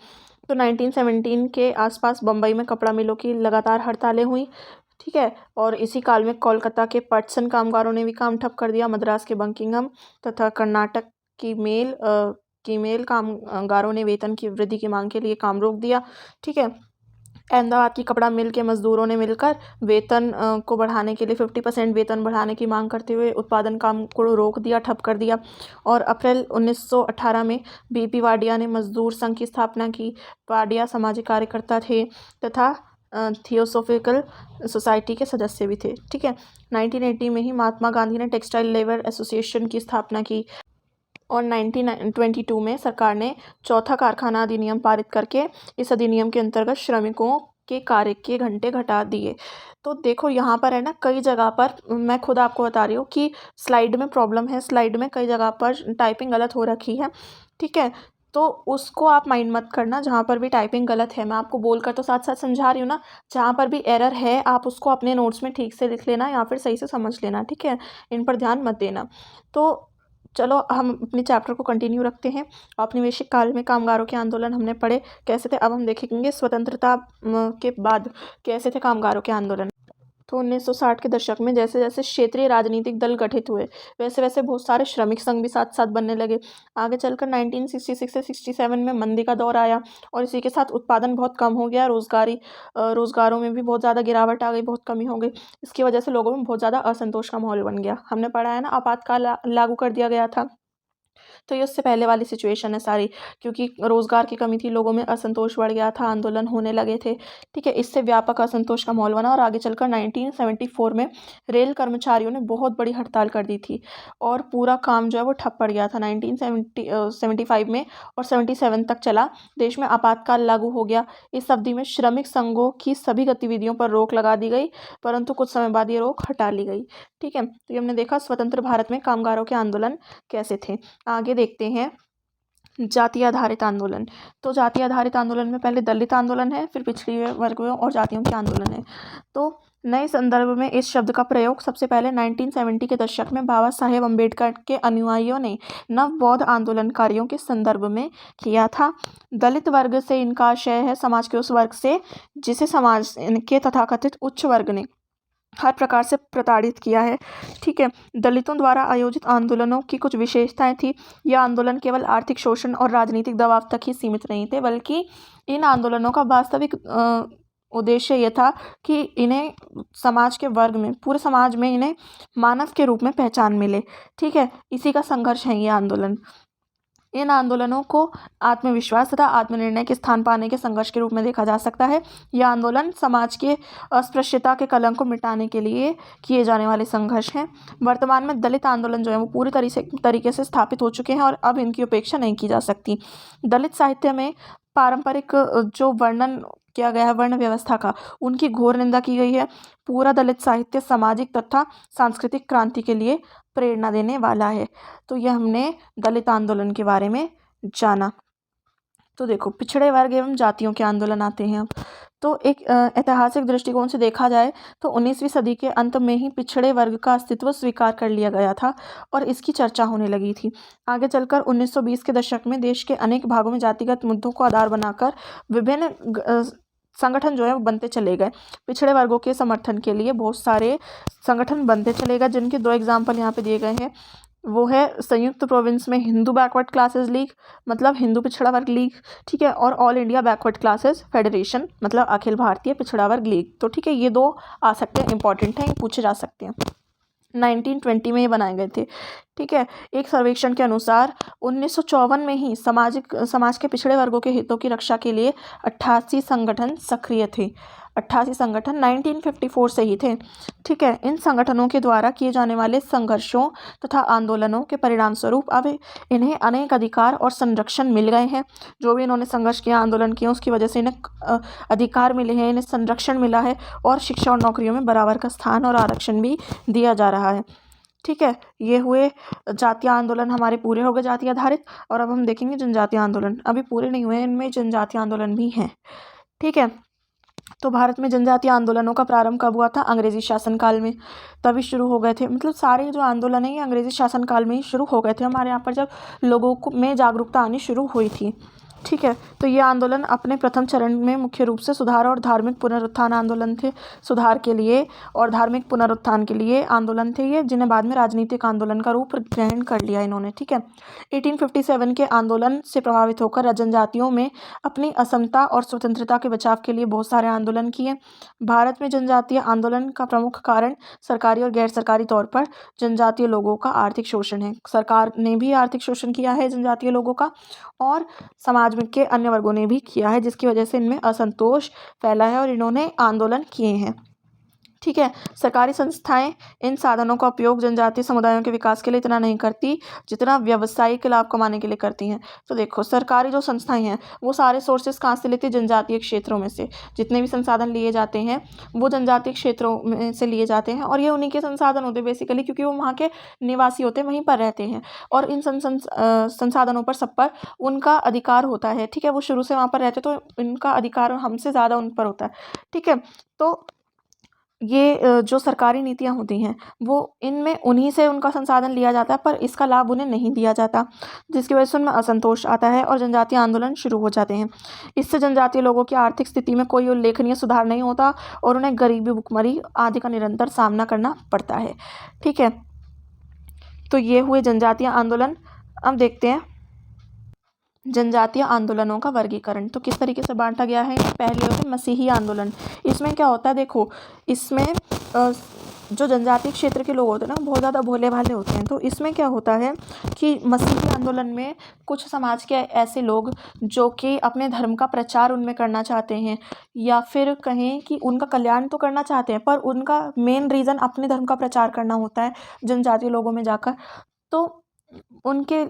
Speaker 1: तो 1917 के आसपास बम्बई में कपड़ा मिलों की लगातार हड़तालें हुई। ठीक है, और इसी काल में कोलकाता के पटसन कामगारों ने भी काम ठप कर दिया। मद्रास के बंकिंघम तथा कर्नाटक की मेल कामगारों ने वेतन की वृद्धि की मांग के लिए काम रोक दिया। ठीक है, अहमदाबाद की कपड़ा मिल के मजदूरों ने मिलकर वेतन को बढ़ाने के लिए 50% वेतन बढ़ाने की मांग करते हुए उत्पादन काम को रोक दिया, ठप कर दिया। और अप्रैल 1918 में बीपी वाडिया ने मजदूर संघ की स्थापना की। वाडिया सामाजिक कार्यकर्ता थे तथा थियोसोफिकल सोसाइटी के सदस्य भी थे। ठीक है, 1980 में ही महात्मा गांधी ने टेक्सटाइल लेबर एसोसिएशन की स्थापना की और 1922 में सरकार ने चौथा कारखाना अधिनियम पारित करके इस अधिनियम के अंतर्गत श्रमिकों के कार्य के घंटे घटा दिए। तो देखो यहाँ पर है ना, कई जगह पर मैं खुद आपको बता रही हूँ कि स्लाइड में प्रॉब्लम है, स्लाइड में कई जगह पर टाइपिंग गलत हो रखी है। ठीक है, तो उसको आप माइंड मत करना, जहाँ पर भी टाइपिंग गलत है, मैं आपको बोलकर तो साथ साथ समझा रही हूँ ना, जहाँ पर भी एरर है आप उसको अपने नोट्स में ठीक से लिख लेना या फिर सही से समझ लेना। ठीक है, इन पर ध्यान मत देना। तो चलो हम अपने चैप्टर को कंटिन्यू रखते हैं। औपनिवेशिक काल में कामगारों के आंदोलन हमने पढ़े कैसे थे। अब हम देखेंगे स्वतंत्रता के बाद कैसे थे कामगारों के आंदोलन। तो 1960 के दशक में जैसे जैसे क्षेत्रीय राजनीतिक दल गठित हुए वैसे वैसे बहुत सारे श्रमिक संघ भी साथ साथ बनने लगे। आगे चलकर 1966 से 67 में मंदी का दौर आया और इसी के साथ उत्पादन बहुत कम हो गया। रोजगारों में भी बहुत ज़्यादा गिरावट आ गई, बहुत कमी हो गई। इसकी वजह से लोगों में बहुत ज़्यादा असंतोष का माहौल बन गया। हमने पढ़ा है ना, आपातकाल लागू कर दिया गया था। तो ये उससे पहले वाली सिचुएशन है सारी, क्योंकि रोज़गार की कमी थी, लोगों में असंतोष बढ़ गया था, आंदोलन होने लगे थे। ठीक है, इससे व्यापक असंतोष का माहौल बना और आगे चलकर 1974 में रेल कर्मचारियों ने बहुत बड़ी हड़ताल कर दी थी और पूरा काम जो है वो ठप पड़ गया था। 1975 में और 77 तक चला। देश में आपातकाल लागू हो गया। इस अवधि में श्रमिक संघों की सभी गतिविधियों पर रोक लगा दी गई, परंतु कुछ समय बाद ये रोक हटा ली गई। ठीक है, तो ये हमने देखा स्वतंत्र भारत में कामगारों के आंदोलन कैसे थे। आगे देखते हैं जाति आधारित आंदोलन। तो जाति आधारित आंदोलन में पहले दलित आंदोलन है, फिर पिछड़े वर्गों और जातियों के आंदोलन है। तो नए संदर्भ में इस शब्द का प्रयोग सबसे पहले 1970 के दशक में बाबा साहेब अम्बेडकर के अनुयायियों ने नव बौद्ध आंदोलनकारियों के संदर्भ में किया था। दलित वर्ग से इनका आशय है समाज के उस वर्ग से जिसे समाज के तथाकथित उच्च वर्ग ने हर प्रकार से प्रताड़ित किया है। ठीक है, दलितों द्वारा आयोजित आंदोलनों की कुछ विशेषताएं थी। यह आंदोलन केवल आर्थिक शोषण और राजनीतिक दबाव तक ही सीमित नहीं थे, बल्कि इन आंदोलनों का वास्तविक उद्देश्य यह था कि इन्हें समाज के वर्ग में, पूरे समाज में इन्हें मानव के रूप में पहचान मिले। ठीक है, इसी का संघर्ष है ये आंदोलन। इन आंदोलनों को आत्मविश्वास तथा आत्मनिर्णय के स्थान पाने के संघर्ष के रूप में देखा जा सकता है। यह आंदोलन समाज के अस्पृश्यता के कलंक को मिटाने के लिए किए जाने वाले संघर्ष हैं। वर्तमान में दलित आंदोलन जो है वो पूरी तरीके से स्थापित हो चुके हैं और अब इनकी उपेक्षा नहीं की जा सकती। दलित साहित्य में पारंपरिक जो वर्णन किया गया है वर्ण व्यवस्था का, उनकी घोर निंदा की गई है। पूरा दलित साहित्य सामाजिक तथा सांस्कृतिक क्रांति के लिए प्रेरणा देने वाला है। तो यह हमने दलित आंदोलन के बारे में जाना। तो देखो पिछड़े वर्ग एवं जातियों के आंदोलन आते हैं अब। तो एक ऐतिहासिक दृष्टिकोण से देखा जाए तो 19वीं सदी के अंत में ही पिछड़े वर्ग का अस्तित्व स्वीकार कर लिया गया था और इसकी चर्चा होने लगी थी। आगे चलकर 1920 के दशक में देश के अनेक भागों में जातिगत मुद्दों को आधार बनाकर विभिन्न संगठन जो है वो बनते चले गए। पिछड़े वर्गों के समर्थन के लिए बहुत सारे संगठन बनते चले गए, जिनके 2 एग्जाम्पल यहाँ पे दिए गए हैं। वो है संयुक्त प्रोविंस में हिंदू बैकवर्ड क्लासेस लीग, मतलब हिंदू पिछड़ा वर्ग लीग। ठीक है, और all India backward classes federation, मतलब अखिल भारतीय पिछड़ा वर्ग लीग। तो ठीक है, ये 2 आ सकते हैं, इंपॉर्टेंट हैं, ये पूछे जा सकते हैं। 1920 में ये बनाए गए थे। ठीक है, एक सर्वेक्षण के अनुसार 1954 में ही समाज के पिछड़े वर्गों के हितों की रक्षा के लिए 88 संगठन सक्रिय थे। 88 संगठन 1954 से ही थे। ठीक है, इन संगठनों के द्वारा किए जाने वाले संघर्षों तथा आंदोलनों के परिणाम स्वरूप अब इन्हें अनेक अधिकार और संरक्षण मिल गए हैं। जो भी इन्होंने संघर्ष किया, आंदोलन किया, उसकी वजह से इन्हें अधिकार मिले हैं, इन्हें संरक्षण मिला है और शिक्षा और नौकरियों में बराबर का स्थान और आरक्षण भी दिया जा रहा है। ठीक है, ये हुए जातीय आंदोलन, हमारे पूरे हो गए जाति आधारित। और अब हम देखेंगे जनजातीय आंदोलन। अभी पूरे नहीं हुए, इनमें जनजातीय आंदोलन भी हैं। ठीक है, तो भारत में जनजातीय आंदोलनों का प्रारंभ कब हुआ था? अंग्रेजी शासनकाल में, तभी शुरू हो गए थे। मतलब सारे जो आंदोलन है ये अंग्रेजी शासनकाल में ही शुरू हो गए थे हमारे यहाँ पर, जब लोगों को में जागरूकता आनी शुरू हुई थी। ठीक है, तो ये आंदोलन अपने प्रथम चरण में मुख्य रूप से सुधार और धार्मिक पुनरुत्थान आंदोलन थे। सुधार के लिए और धार्मिक पुनरुत्थान के लिए आंदोलन थे ये, जिन्हें बाद में राजनीतिक आंदोलन का रूप ग्रहण कर लिया इन्होंने। ठीक है, 1857 के आंदोलन से प्रभावित होकर जनजातियों में अपनी असमता और स्वतंत्रता के बचाव के लिए बहुत सारे आंदोलन किए। भारत में जनजातीय आंदोलन का प्रमुख कारण सरकारी और गैर सरकारी तौर पर जनजातीय लोगों का आर्थिक शोषण है। सरकार ने भी आर्थिक शोषण किया है जनजातीय लोगों का, और समाज में के अन्य वर्गों ने भी किया है, जिसकी वजह से इनमें असंतोष फैला है और इन्होंने आंदोलन किए हैं। ठीक है, सरकारी संस्थाएं इन साधनों का उपयोग जनजातीय समुदायों के विकास के लिए इतना नहीं करती जितना व्यावसायिक लाभ कमाने के लिए करती हैं। तो देखो, सरकारी जो संस्थाएं हैं वो सारे सोर्सेज कहाँ से लेती है? जनजातीय क्षेत्रों में से। जितने भी संसाधन लिए जाते हैं वो जनजातीय क्षेत्रों में से लिए जाते हैं, और ये उन्हीं के संसाधन होते हैं बेसिकली, क्योंकि वो वहाँ के निवासी होते हैं, वहीं पर रहते हैं, और इन संसाधनों पर सब पर उनका अधिकार होता है। ठीक है, वो शुरू से वहाँ पर रहते, तो इनका अधिकार हमसे ज़्यादा उन पर होता है। ठीक है, तो ये जो सरकारी नीतियाँ होती हैं वो इनमें उन्हीं से उनका संसाधन लिया जाता है, पर इसका लाभ उन्हें नहीं दिया जाता, जिसकी वजह से उनमें असंतोष आता है और जनजातीय आंदोलन शुरू हो जाते हैं। इससे जनजातीय लोगों की आर्थिक स्थिति में कोई उल्लेखनीय सुधार नहीं होता और उन्हें गरीबी, भुखमरी आदि का निरंतर सामना करना पड़ता है। ठीक है, तो ये हुए जनजातीय आंदोलन। अब देखते हैं जनजातीय आंदोलनों का वर्गीकरण। तो किस तरीके से बांटा गया है? पहले होते मसीही आंदोलन। इसमें क्या होता है? देखो, इसमें जो जनजातीय क्षेत्र के लोग होते हैं ना, बहुत ज़्यादा भोले भाले होते हैं। तो इसमें क्या होता है कि मसीही आंदोलन में कुछ समाज के ऐसे लोग जो कि अपने धर्म का प्रचार उनमें करना चाहते हैं, या फिर कहें कि उनका कल्याण तो करना चाहते हैं, पर उनका मेन रीज़न अपने धर्म का प्रचार करना होता है जनजातीय लोगों में जाकर। तो उनके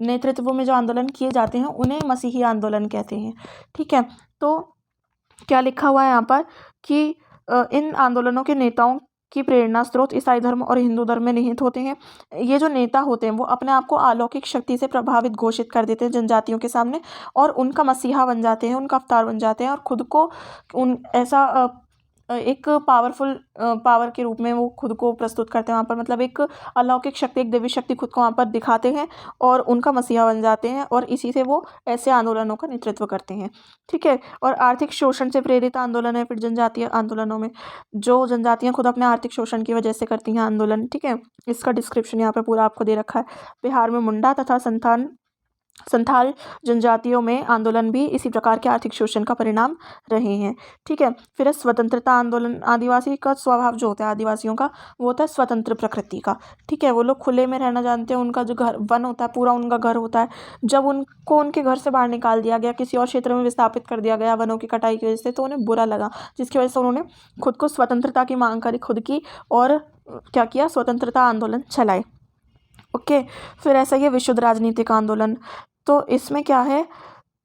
Speaker 1: नेतृत्व में जो आंदोलन किए जाते हैं उन्हें मसीही आंदोलन कहते हैं। ठीक है, तो क्या लिखा हुआ है यहाँ पर कि इन आंदोलनों के नेताओं की प्रेरणा स्रोत ईसाई धर्म और हिंदू धर्म में निहित होते हैं। ये जो नेता होते हैं वो अपने आप को अलौकिक शक्ति से प्रभावित घोषित कर देते हैं जनजातियों के सामने, और उनका मसीहा बन जाते हैं, उनका अवतार बन जाते हैं, और खुद को उन ऐसा एक पावरफुल पावर के रूप में वो खुद को प्रस्तुत करते हैं वहाँ पर। मतलब एक अलौकिक शक्ति, एक देवी शक्ति खुद को वहाँ पर दिखाते हैं और उनका मसीहा बन जाते हैं, और इसी से वो ऐसे आंदोलनों का नेतृत्व करते हैं। ठीक है, और आर्थिक शोषण से प्रेरित आंदोलन है फिर जनजातीय आंदोलनों में, जो जनजातियाँ खुद अपने आर्थिक शोषण की वजह से करती हैं आंदोलन। ठीक है, इसका डिस्क्रिप्शन यहाँ पर पूरा आपको दे रखा है। बिहार में मुंडा तथा संथाल जनजातियों में आंदोलन भी इसी प्रकार के आर्थिक शोषण का परिणाम रहे हैं। ठीक है, फिर स्वतंत्रता आंदोलन। आदिवासी का स्वभाव जो होता है आदिवासियों का, वो होता है स्वतंत्र प्रकृति का। ठीक है, वो लोग खुले में रहना जानते हैं, उनका जो घर वन होता है पूरा उनका घर होता है। जब उनको उनके घर से बाहर निकाल दिया गया, किसी और क्षेत्र में विस्थापित कर दिया गया वनों की कटाई की वजह से, तो उन्हें बुरा लगा, जिसकी वजह से उन्होंने खुद को स्वतंत्रता की मांग करी खुद की, और क्या किया? स्वतंत्रता आंदोलन चलाए। ओके, फिर ऐसा ही है विशुद्ध राजनीतिक आंदोलन। तो इसमें क्या है?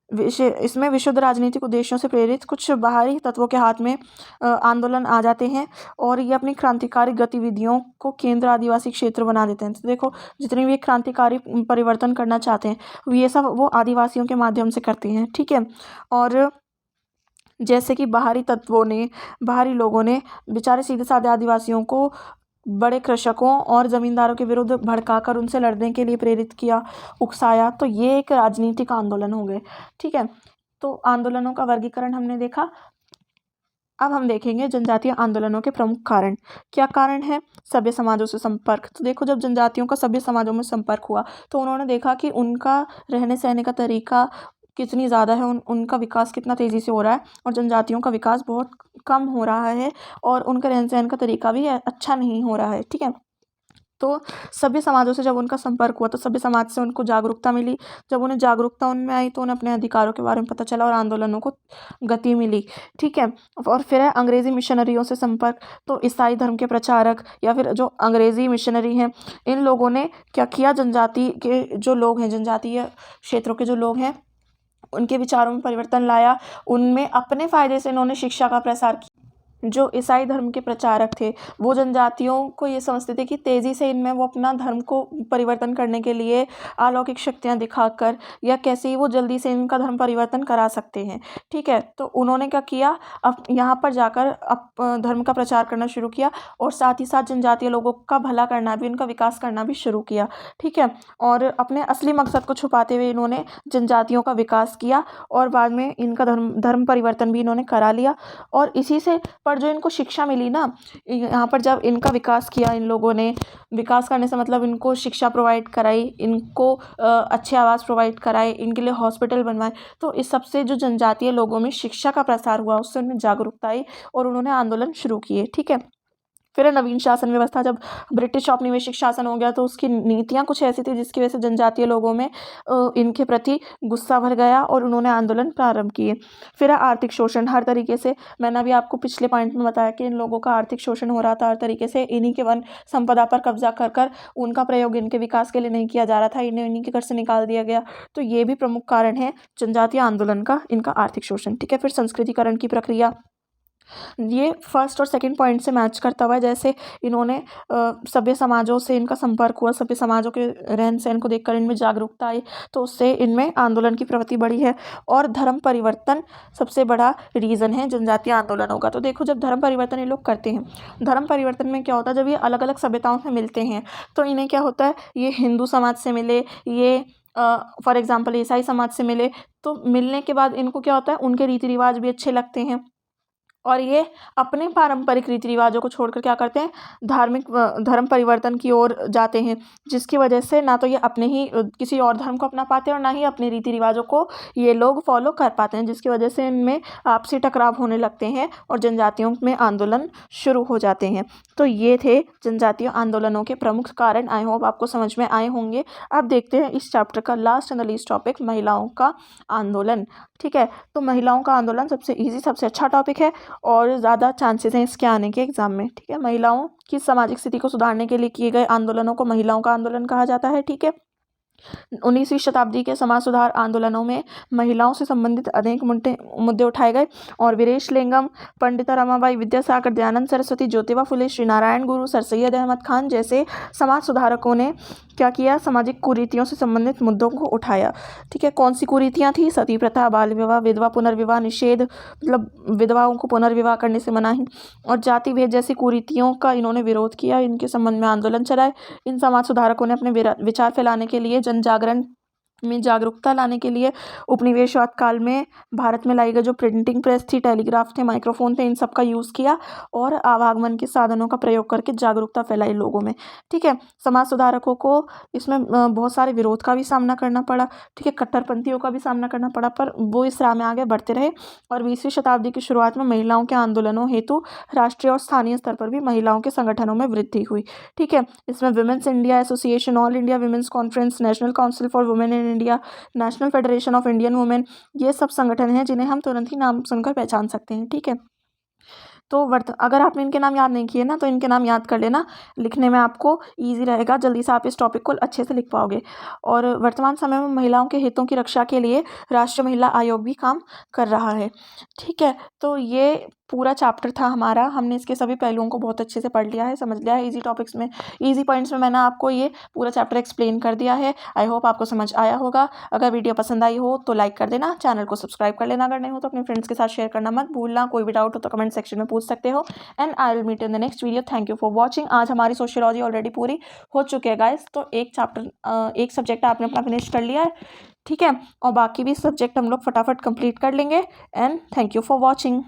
Speaker 1: इसमें विशुद्ध राजनीतिक उद्देश्यों से प्रेरित कुछ बाहरी तत्वों के हाथ में आंदोलन आ जाते हैं, और ये अपनी क्रांतिकारी गतिविधियों को केंद्र आदिवासी क्षेत्र बना देते हैं। तो देखो, जितने भी क्रांतिकारी परिवर्तन करना चाहते हैं ये सब वो आदिवासियों के माध्यम से करते हैं। ठीक है, और जैसे कि बाहरी लोगों ने बेचारे सीधे साधे आदिवासियों को बड़े कृषकों और ज़मींदारों के विरुद्ध भड़काकर उनसे लड़ने के लिए प्रेरित किया, उकसाया, तो ये एक राजनीतिक आंदोलन हो गए। ठीक है, तो आंदोलनों का वर्गीकरण हमने देखा। अब हम देखेंगे जनजातीय आंदोलनों के प्रमुख कारण। क्या कारण है? सभ्य समाजों से संपर्क। तो देखो, जब जनजातियों का सभ्य समाजों में संपर्क हुआ तो उन्होंने देखा कि उनका रहने सहने का तरीका कितनी ज़्यादा है, उनका विकास कितना तेज़ी से हो रहा है, और जनजातियों का विकास बहुत कम हो रहा है, और उनका रहन सहन का तरीका भी अच्छा नहीं हो रहा है। ठीक है, तो सभ्य समाजों से जब उनका संपर्क हुआ तो सभ्य समाज से उनको जागरूकता मिली। जब उन्हें जागरूकता उनमें आई तो उन्हें अपने अधिकारों के बारे में पता चला और आंदोलनों को गति मिली। ठीक है। और फिर है अंग्रेजी मिशनरियों से संपर्क। तो ईसाई धर्म के प्रचारक या फिर जो अंग्रेजी मिशनरी हैं, इन लोगों ने क्या किया, जनजाति के जो लोग हैं, जनजातीय क्षेत्रों के जो लोग हैं, उनके विचारों में परिवर्तन लाया। उनमें अपने फ़ायदे से इन्होंने शिक्षा का प्रसार किया। जो ईसाई धर्म के प्रचारक थे वो जनजातियों को ये समझते थे कि तेज़ी से इनमें वो अपना धर्म को परिवर्तन करने के लिए अलौकिक शक्तियाँ दिखाकर या कैसे ही वो जल्दी से इनका धर्म परिवर्तन करा सकते हैं। ठीक है। तो उन्होंने क्या किया, अब यहाँ पर जाकर धर्म का प्रचार करना शुरू किया और साथ ही साथ जनजातीय लोगों का भला करना भी, उनका विकास करना भी शुरू किया। ठीक है। और अपने असली मकसद को छुपाते हुए इन्होंने जनजातियों का विकास किया और बाद में इनका धर्म परिवर्तन भी इन्होंने करा लिया। और इसी से पर जो इनको शिक्षा मिली ना, यहाँ पर जब इनका विकास किया इन लोगों ने, विकास करने से मतलब इनको शिक्षा प्रोवाइड कराई, इनको अच्छे आवास प्रोवाइड कराए, इनके लिए हॉस्पिटल बनवाए, तो इस सबसे जो जनजातीय लोगों में शिक्षा का प्रसार हुआ, उससे उनमें जागरूकता आई और उन्होंने आंदोलन शुरू किए। ठीक है। फिर नवीन शासन व्यवस्था। जब ब्रिटिश औपनिवेशिक शासन हो गया तो उसकी नीतियाँ कुछ ऐसी थी जिसकी वजह से जनजातीय लोगों में इनके प्रति गुस्सा भर गया और उन्होंने आंदोलन प्रारंभ किए। फिर आर्थिक शोषण। हर तरीके से, मैंने अभी आपको पिछले पॉइंट में बताया कि इन लोगों का आर्थिक शोषण हो रहा था हर तरीके से। इन्हीं के वन संपदा पर कब्जा कर उनका प्रयोग इनके विकास के लिए नहीं किया जा रहा था, इन्हें इन्हीं के घर से निकाल दिया गया। तो ये भी प्रमुख कारण है जनजातीय आंदोलन का, इनका आर्थिक शोषण। ठीक है। फिर संस्कृतिकरण की प्रक्रिया, ये फर्स्ट और सेकंड पॉइंट से मैच करता हुआ है। जैसे इन्होंने सभ्य समाजों से इनका संपर्क हुआ, सभ्य समाजों के रहन सहन को देखकर इनमें जागरूकता आई, तो उससे इनमें आंदोलन की प्रवृत्ति बढ़ी है। और धर्म परिवर्तन सबसे बड़ा रीज़न है जनजातीय आंदोलनों का। तो देखो, जब धर्म परिवर्तन ये लोग करते हैं, धर्म परिवर्तन में क्या होता है, जब ये अलग अलग सभ्यताओं से मिलते हैं तो इन्हें क्या होता है, ये हिंदू समाज से मिले, ये फॉर एग्जाम्पल ईसाई समाज से मिले, तो मिलने के बाद इनको क्या होता है, उनके रीति रिवाज भी अच्छे लगते हैं और ये अपने पारंपरिक रीति रिवाजों को छोड़कर क्या करते हैं, धर्म परिवर्तन की ओर जाते हैं, जिसकी वजह से ना तो ये अपने ही किसी और धर्म को अपना पाते हैं और ना ही अपने रीति रिवाजों को ये लोग फॉलो कर पाते हैं, जिसकी वजह से इनमें आपसी टकराव होने लगते हैं और जनजातियों में आंदोलन शुरू हो जाते हैं। तो ये थे जनजातीय आंदोलनों के प्रमुख कारण। आई होप आपको समझ में आए होंगे। अब देखते हैं इस चैप्टर का last and the least topic, महिलाओं का आंदोलन। ठीक है। तो महिलाओं का आंदोलन सबसे ईजी, सबसे अच्छा टॉपिक है और ज़्यादा चांसेस हैं इसके आने के एग्जाम में। ठीक है। महिलाओं की सामाजिक स्थिति को सुधारने के लिए किए गए आंदोलनों को महिलाओं का आंदोलन कहा जाता है। ठीक है। 19वीं शताब्दी के समाज सुधार आंदोलनों में महिलाओं से संबंधित अनेक मुद्दे उठाए गए और वीरेश लिंगम, पंडिता रमाबाई, विद्यासागर, दयानंद सरस्वती, ज्योतिबा फुले, श्री नारायण गुरु, सर सैयद अहमद खान जैसे समाज सुधारकों ने क्या किया, सामाजिक कुरीतियों से संबंधित मुद्दों को उठाया। ठीक है। कौन सी कुरीतियाँ थी? सती प्रथा, बाल विवाह, विधवा पुनर्विवाह निषेध, मतलब विधवाओं को पुनर्विवाह करने से मनाही, और जाति भेद जैसी कुरीतियों का इन्होंने विरोध किया, इनके संबंध में आंदोलन चलाए। इन समाज सुधारकों ने अपने विचार फैलाने के लिए, जन जागरण में जागरूकता लाने के लिए उपनिवेशवाद काल में भारत में लाई गई जो प्रिंटिंग प्रेस थी, टेलीग्राफ थे, माइक्रोफोन थे, इन सब का यूज़ किया और आवागमन के साधनों का प्रयोग करके जागरूकता फैलाई लोगों में। ठीक है। समाज सुधारकों को इसमें बहुत सारे विरोध का भी सामना करना पड़ा। ठीक है। कट्टरपंथियों का भी सामना करना पड़ा, पर वो इस राह में आगे बढ़ते रहे और 20वीं शताब्दी की शुरुआत में महिलाओं के आंदोलनों हेतु राष्ट्रीय और स्थानीय स्तर पर भी महिलाओं के संगठनों में वृद्धि हुई। ठीक है। इसमें women's India association, all India women's conference, national council for women in India, national federation of Indian women, ये सब संगठन हैं जिन्हें हम तुरंत ही नाम सुनकर पहचान सकते हैं। ठीक है। तो अगर आपने इनके नाम याद नहीं किए ना, तो इनके नाम याद कर लेना, लिखने में आपको ईजी रहेगा, जल्दी से आप इस टॉपिक को अच्छे से लिख पाओगे। और वर्तमान समय में महिलाओं के हितों की रक्षा के लिए राष्ट्रीय महिला आयोग भी काम कर रहा है। ठीक है। तो ये पूरा चैप्टर था हमारा, हमने इसके सभी पहलुओं को बहुत अच्छे से पढ़ लिया है, समझ लिया है। इजी टॉपिक्स में, इजी पॉइंट्स में मैंने आपको ये पूरा चैप्टर एक्सप्लेन कर दिया है। आई होप आपको समझ आया होगा। अगर वीडियो पसंद आई हो तो लाइक कर देना, चैनल को सब्सक्राइब कर लेना, अगर नहीं हो तो अपने फ्रेंड्स के साथ शेयर करना मत भूलना। कोई भी डाउट हो तो कमेंट सेक्शन में पूछ सकते हो and I will meet in the next video. Thank you for watching. आज हमारी सोशियोलॉजी ऑलरेडी पूरी हो चुकी है गाइस, तो एक सब्जेक्ट आपने अपना फिनिश कर लिया है। ठीक है। और बाकी भी सब्जेक्ट हम लोग फटाफट कंप्लीट कर लेंगे and thank you for watching.